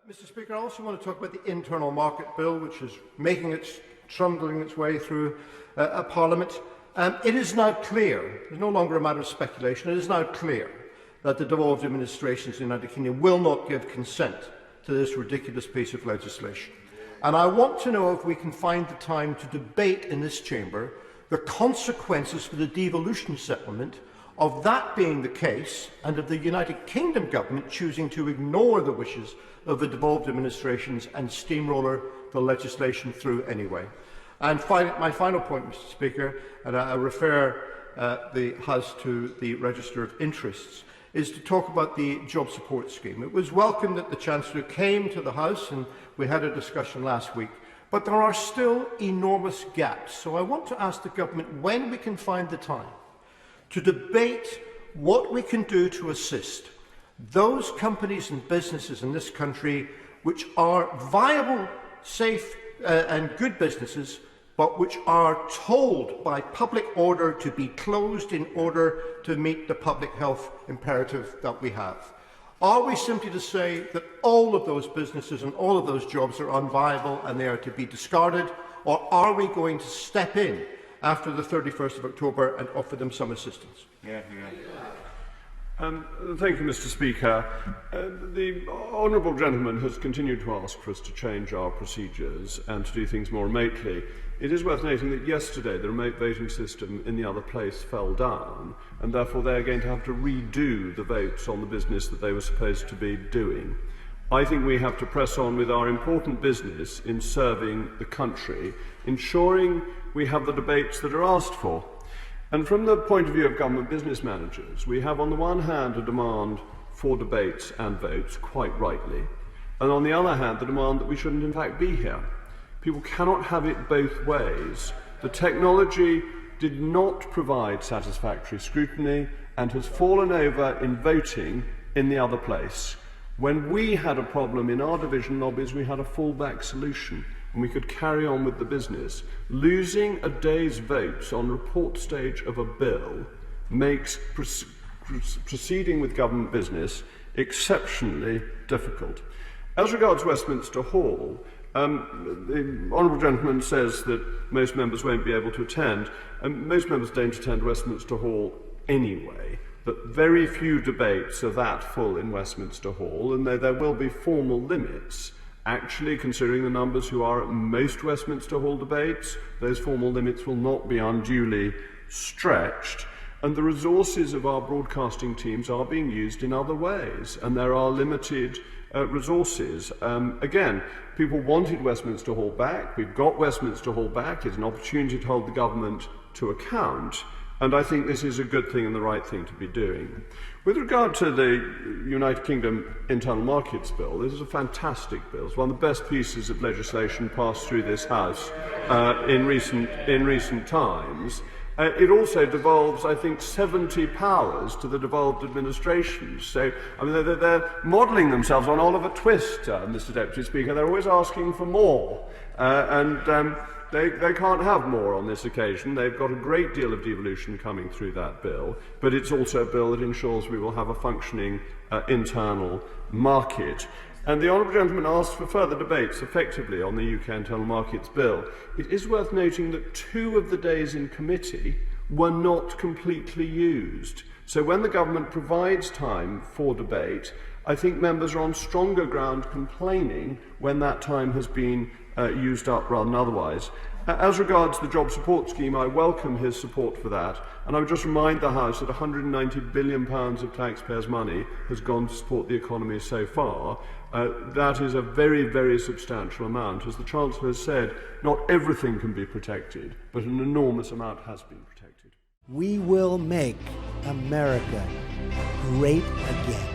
Mr. Speaker, I also want to talk about the internal market bill, which is trundling its way through Parliament. It is now clear, it's no longer a matter of speculation, it is now clear that the devolved administrations in the United Kingdom will not give consent to this ridiculous piece of legislation. And I want to know if we can find the time to debate in this chamber the consequences for the devolution settlement of that being the case, and of the United Kingdom government choosing to ignore the wishes of the devolved administrations and steamroller the legislation through anyway. And my final point, Mr. Speaker, and I refer the House to the Register of Interests, is to talk about the job support scheme. It was welcome that the Chancellor came to the House and we had a discussion last week, but there are still enormous gaps. So I want to ask the Government when we can find the time to debate what we can do to assist those companies and businesses in this country which are viable, safe and good businesses, but which are told by public order to be closed in order to meet the public health imperative that we have. Are we simply to say that all of those businesses and all of those jobs are unviable and they are to be discarded, or are we going to step in after the 31st of October and offer them some assistance? Thank you, Mr. Speaker. The honourable gentleman has continued to ask for us to change our procedures and to do things more remotely. It is worth noting that yesterday the remote voting system in the other place fell down, and therefore they are going to have to redo the votes on the business that they were supposed to be doing. I think we have to press on with our important business in serving the country, ensuring we have the debates that are asked for. And from the point of view of government business managers, we have on the one hand a demand for debates and votes, quite rightly, and on the other hand the demand that we shouldn't in fact be here. People cannot have it both ways. The technology did not provide satisfactory scrutiny and has fallen over in voting in the other place. When we had a problem in our division lobbies, we had a fallback solution and we could carry on with the business. Losing a day's votes on report stage of a bill makes proceeding with government business exceptionally difficult. As regards Westminster Hall, the honourable gentleman says that most members won't be able to attend, and most members don't attend Westminster Hall anyway. That very few debates are that full in Westminster Hall, and there will be formal limits. Actually, considering the numbers who are at most Westminster Hall debates, those formal limits will not be unduly stretched, and the resources of our broadcasting teams are being used in other ways, and there are limited resources. Again, people wanted Westminster Hall back. We've got Westminster Hall back. It's an opportunity to hold the government to account. And I think this is a good thing and the right thing to be doing. With regard to the United Kingdom Internal Markets Bill, this is a fantastic bill. It's one of the best pieces of legislation passed through this House in recent times. It also devolves, I think, 70 powers to the devolved administrations. So, I mean, they're modelling themselves on Oliver Twist, Mr. Deputy Speaker. They're always asking for more. They can't have more on this occasion. They've got a great deal of devolution coming through that bill, but it's also a bill that ensures we will have a functioning internal market. And the honourable gentleman asked for further debates, effectively, on the UK Internal Markets Bill. It is worth noting that 2 of the days in committee were not completely used. So when the government provides time for debate, I think members are on stronger ground complaining when that time has been used up rather than otherwise. As regards the job support scheme, I welcome his support for that, and I would just remind the House that £190 billion of taxpayers' money has gone to support the economy so far. That is a very, very substantial amount. As the Chancellor has said, not everything can be protected, but an enormous amount has been protected. We will make America great again.